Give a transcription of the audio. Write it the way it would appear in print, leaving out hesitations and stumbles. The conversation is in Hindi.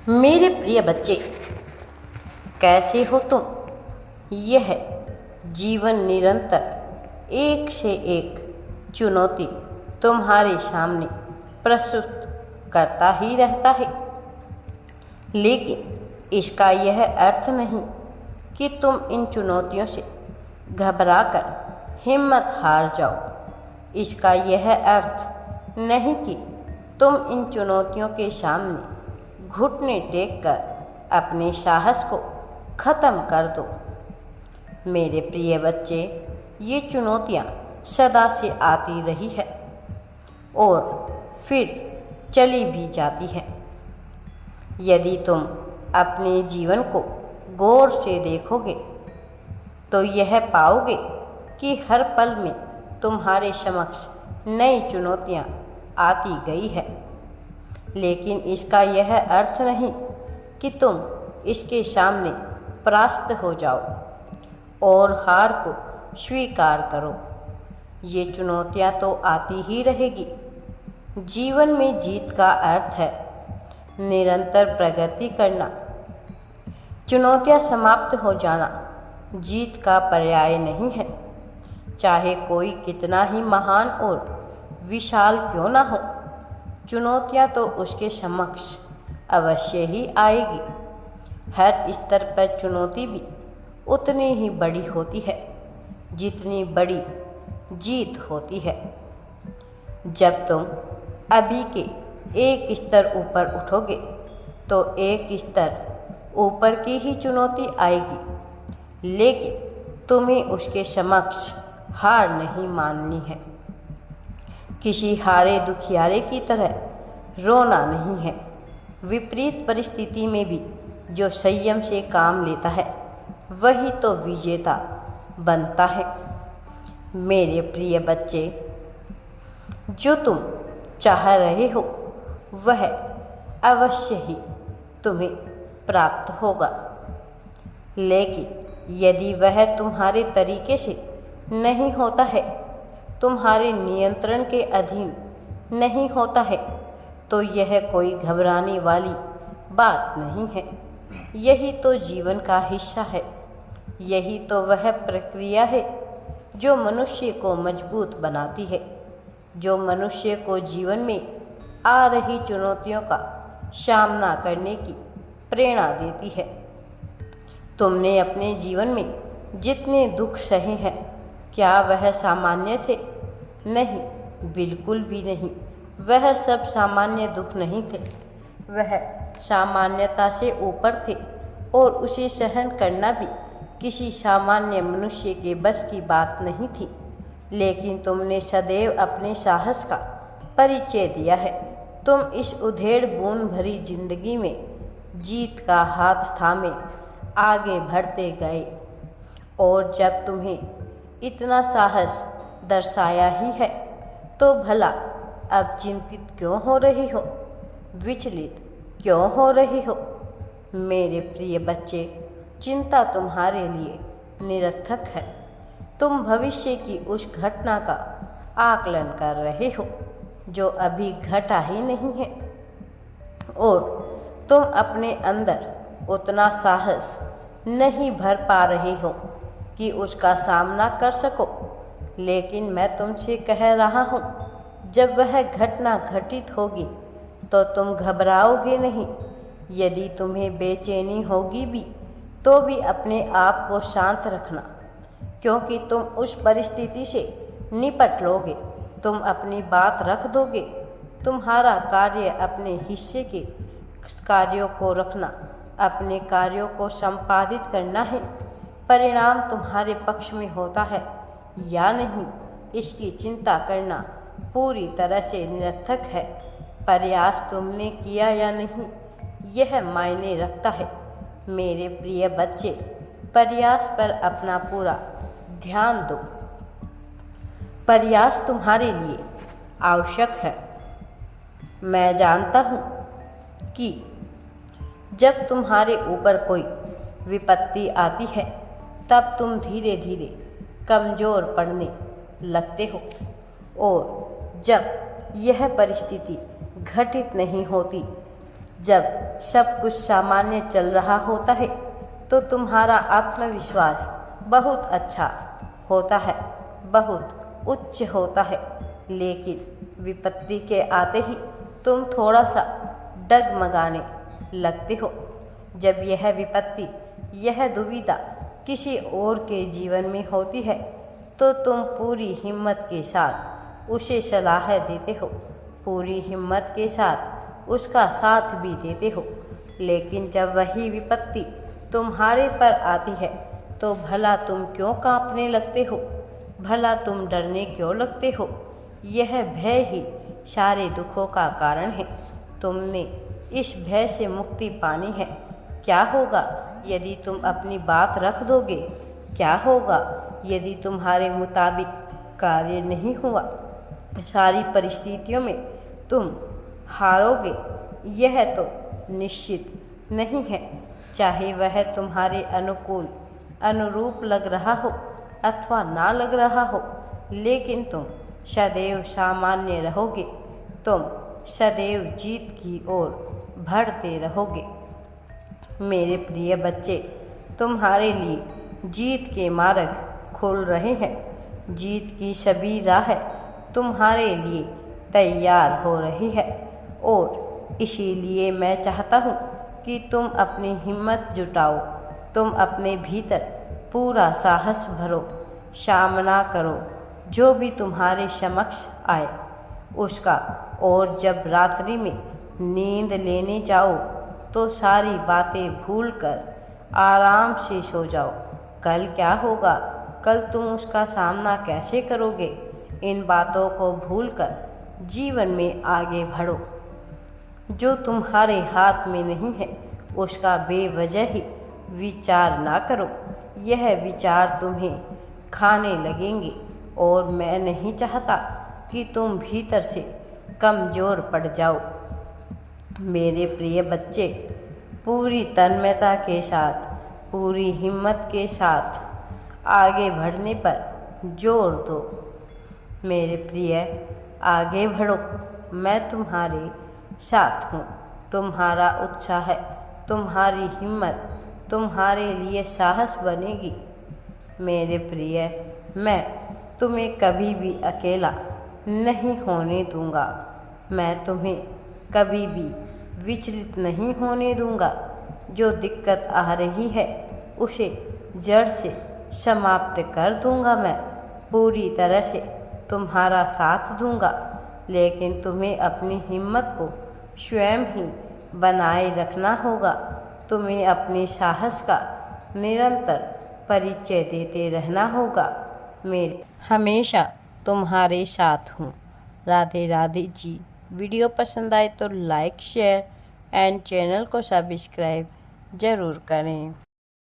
मेरे प्रिय बच्चे, कैसे हो तुम? यह जीवन निरंतर एक से एक चुनौती तुम्हारे सामने प्रस्तुत करता ही रहता है, लेकिन इसका यह अर्थ नहीं कि तुम इन चुनौतियों से घबराकर हिम्मत हार जाओ। इसका यह अर्थ नहीं कि तुम इन चुनौतियों के सामने घुटने टेक कर अपने साहस को ख़त्म कर दो। मेरे प्रिय बच्चे, ये चुनौतियाँ सदा से आती रही है और फिर चली भी जाती है। यदि तुम अपने जीवन को गौर से देखोगे तो यह पाओगे कि हर पल में तुम्हारे समक्ष नई चुनौतियाँ आती गई है, लेकिन इसका यह अर्थ नहीं कि तुम इसके सामने परास्त हो जाओ और हार को स्वीकार करो। ये चुनौतियाँ तो आती ही रहेगी। जीवन में जीत का अर्थ है निरंतर प्रगति करना। चुनौतियाँ समाप्त हो जाना जीत का पर्याय नहीं है। चाहे कोई कितना ही महान और विशाल क्यों ना हो, चुनौतियाँ तो उसके समक्ष अवश्य ही आएगी। हर स्तर पर चुनौती भी उतनी ही बड़ी होती है जितनी बड़ी जीत होती है। जब तुम अभी के एक स्तर ऊपर उठोगे तो एक स्तर ऊपर की ही चुनौती आएगी, लेकिन तुम्हें उसके समक्ष हार नहीं माननी है। किसी हारे दुखियारे की तरह रोना नहीं है। विपरीत परिस्थिति में भी जो संयम से काम लेता है वही तो विजेता बनता है। मेरे प्रिय बच्चे, जो तुम चाह रहे हो वह अवश्य ही तुम्हें प्राप्त होगा, लेकिन यदि वह तुम्हारे तरीके से नहीं होता है, तुम्हारे नियंत्रण के अधीन नहीं होता है, तो यह कोई घबराने वाली बात नहीं है। यही तो जीवन का हिस्सा है। यही तो वह प्रक्रिया है जो मनुष्य को मजबूत बनाती है, जो मनुष्य को जीवन में आ रही चुनौतियों का सामना करने की प्रेरणा देती है। तुमने अपने जीवन में जितने दुख सहे हैं, क्या वह सामान्य थे? नहीं, बिल्कुल भी नहीं। वह सब सामान्य दुख नहीं थे। वह सामान्यता से ऊपर थे और उसे सहन करना भी किसी सामान्य मनुष्य के बस की बात नहीं थी। लेकिन तुमने सदैव अपने साहस का परिचय दिया है। तुम इस उधेड़ बूंद भरी जिंदगी में जीत का हाथ थामे आगे बढ़ते गए, और जब तुम्हें इतना साहस दर्शाया ही है तो भला अब चिंतित क्यों हो रही हो, विचलित क्यों हो रही हो? मेरे प्रिय बच्चे, चिंता तुम्हारे लिए निरर्थक है। तुम भविष्य की उस घटना का आकलन कर रहे हो जो अभी घटा ही नहीं है, और तुम अपने अंदर उतना साहस नहीं भर पा रहे हो कि उसका सामना कर सको। लेकिन मैं तुमसे कह रहा हूँ, जब वह घटना घटित होगी तो तुम घबराओगे नहीं। यदि तुम्हें बेचैनी होगी भी तो भी अपने आप को शांत रखना, क्योंकि तुम उस परिस्थिति से निपट लोगे। तुम अपनी बात रख दोगे। तुम्हारा कार्य अपने हिस्से के कार्यों को रखना, अपने कार्यों को संपादित करना है। परिणाम तुम्हारे पक्ष में होता है या नहीं, इसकी चिंता करना पूरी तरह से निरर्थक है। प्रयास तुमने किया या नहीं, यह मायने रखता है। मेरे प्रिय बच्चे, प्रयास पर अपना पूरा ध्यान दो। प्रयास तुम्हारे लिए आवश्यक है। मैं जानता हूँ कि जब तुम्हारे ऊपर कोई विपत्ति आती है तब तुम धीरे धीरे कमज़ोर पड़ने लगते हो, और जब यह परिस्थिति घटित नहीं होती जब सब कुछ सामान्य चल रहा होता है तो तुम्हारा आत्मविश्वास बहुत अच्छा होता है, बहुत उच्च होता है। लेकिन विपत्ति के आते ही तुम थोड़ा सा डगमगाने लगते हो। जब यह विपत्ति, यह दुविधा किसी और के जीवन में होती है तो तुम पूरी हिम्मत के साथ उसे सलाह देते हो, पूरी हिम्मत के साथ उसका साथ भी देते हो। लेकिन जब वही विपत्ति तुम्हारे पर आती है तो भला तुम क्यों कांपने लगते हो, भला तुम डरने क्यों लगते हो? यह भय ही सारे दुखों का कारण है। तुमने इस भय से मुक्ति पानी है। क्या होगा यदि तुम अपनी बात रख दोगे? क्या होगा यदि तुम्हारे मुताबिक कार्य नहीं हुआ? सारी परिस्थितियों में तुम हारोगे, यह तो निश्चित नहीं है। चाहे वह तुम्हारे अनुरूप लग रहा हो अथवा ना लग रहा हो, लेकिन तुम सदैव सामान्य रहोगे। तुम सदैव जीत की ओर बढ़ते रहोगे। मेरे प्रिय बच्चे, तुम्हारे लिए जीत के मार्ग खुल रहे हैं। जीत की सभी राह तुम्हारे लिए तैयार हो रही है और इसीलिए मैं चाहता हूँ कि तुम अपनी हिम्मत जुटाओ, तुम अपने भीतर पूरा साहस भरो, सामना करो जो भी तुम्हारे समक्ष आए उसका। और जब रात्रि में नींद लेने जाओ तो सारी बातें भूलकर आराम से सो जाओ। कल क्या होगा, कल तुम उसका सामना कैसे करोगे, इन बातों को भूलकर जीवन में आगे बढ़ो। जो तुम्हारे हाथ में नहीं है उसका बेवजह ही विचार ना करो। यह विचार तुम्हें खाने लगेंगे और मैं नहीं चाहता कि तुम भीतर से कमज़ोर पड़ जाओ। मेरे प्रिय बच्चे, पूरी तन्मयता के साथ, पूरी हिम्मत के साथ आगे बढ़ने पर जोर दो। मेरे प्रिय, आगे बढ़ो, मैं तुम्हारे साथ हूँ। तुम्हारा उत्साह, तुम्हारी हिम्मत तुम्हारे लिए साहस बनेगी। मेरे प्रिय, मैं तुम्हें कभी भी अकेला नहीं होने दूंगा। मैं तुम्हें कभी भी विचलित नहीं होने दूंगा। जो दिक्कत आ रही है उसे जड़ से समाप्त कर दूंगा। मैं पूरी तरह से तुम्हारा साथ दूंगा, लेकिन तुम्हें अपनी हिम्मत को स्वयं ही बनाए रखना होगा। तुम्हें अपने साहस का निरंतर परिचय देते रहना होगा। मैं हमेशा तुम्हारे साथ हूँ। राधे राधे जी। वीडियो पसंद आए तो लाइक, शेयर एंड चैनल को सब्सक्राइब ज़रूर करें।